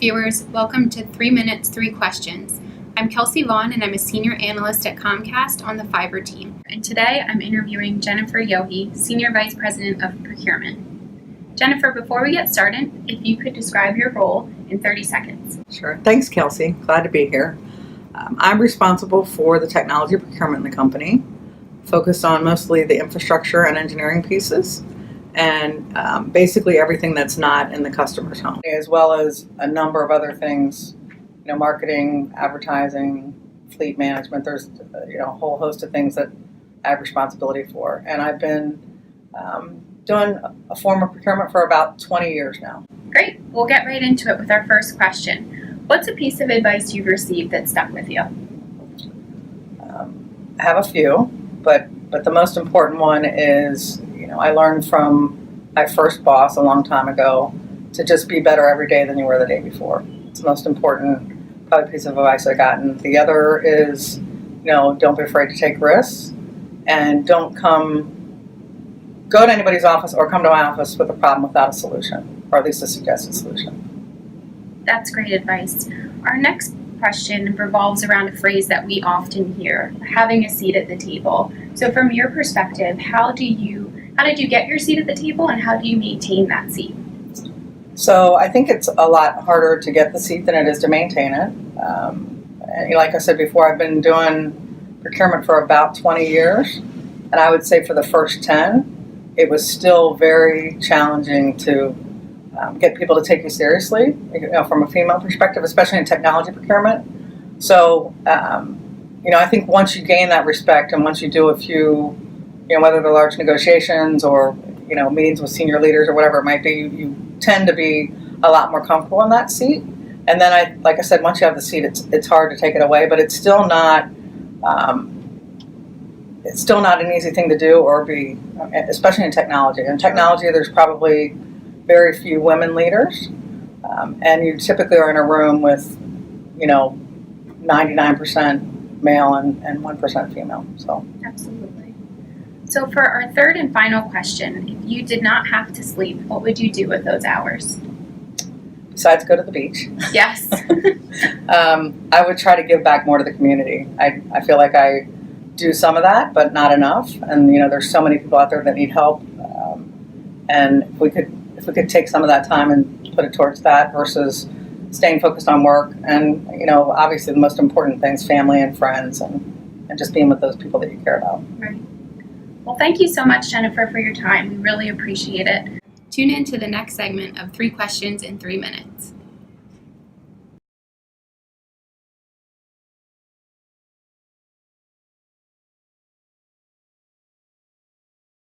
viewers, welcome to 3 Minutes, 3 Questions. I'm Kelsey Vaughn and I'm a Senior Analyst at Comcast on the Fiber team. And today I'm interviewing Jennifer Yohe, Senior Vice President of Procurement. Jennifer, before we get started, if you could describe your role in 30 seconds. Sure. Thanks, Kelsey. Glad to be here. I'm responsible for the technology procurement in the company, focused on mostly the infrastructure and engineering pieces, and basically everything that's not in the customer's home, as well as a number of other things, marketing, advertising, fleet management. There's a whole host of things that I have responsibility for, and I've been doing a form of procurement for about 20 years now. Great. We'll get right into it with our first question. What's a piece of advice you've received that stuck with you? I have a few, but the most important one is, I learned from my first boss a long time ago to just be better every day than you were the day before. It's the most important probably piece of advice I got. And the other is, don't be afraid to take risks, and don't go to anybody's office or come to my office with a problem without a solution, or at least a suggested solution. That's great advice. Our next question revolves around a phrase that we often hear, having a seat at the table. So from your perspective, how did you get your seat at the table, and how do you maintain that seat? So I think it's a lot harder to get the seat than it is to maintain it. And like I said before, I've been doing procurement for about 20 years, and I would say for the first 10, it was still very challenging to get people to take you seriously, from a female perspective, especially in technology procurement. So, I think once you gain that respect, and once you do a few, whether they're large negotiations or, meetings with senior leaders or whatever it might be, you tend to be a lot more comfortable in that seat. And then like I said, once you have the seat, it's hard to take it away, but it's still not an easy thing to do or be, especially in technology. In technology, there's probably very few women leaders, and you typically are in a room with, 99% male and 1% female. So absolutely. So for our third and final question, if you did not have to sleep, what would you do with those hours? Besides go to the beach. Yes. I would try to give back more to the community. I feel like I do some of that, but not enough. And there's so many people out there that need help, and if we could take some of that time and put it towards that versus staying focused on work and, obviously the most important things, family and friends, and just being with those people that you care about. Right. Well, thank you so much, Jennifer, for your time. We really appreciate it. Tune in to the next segment of 3 Questions in 3 Minutes.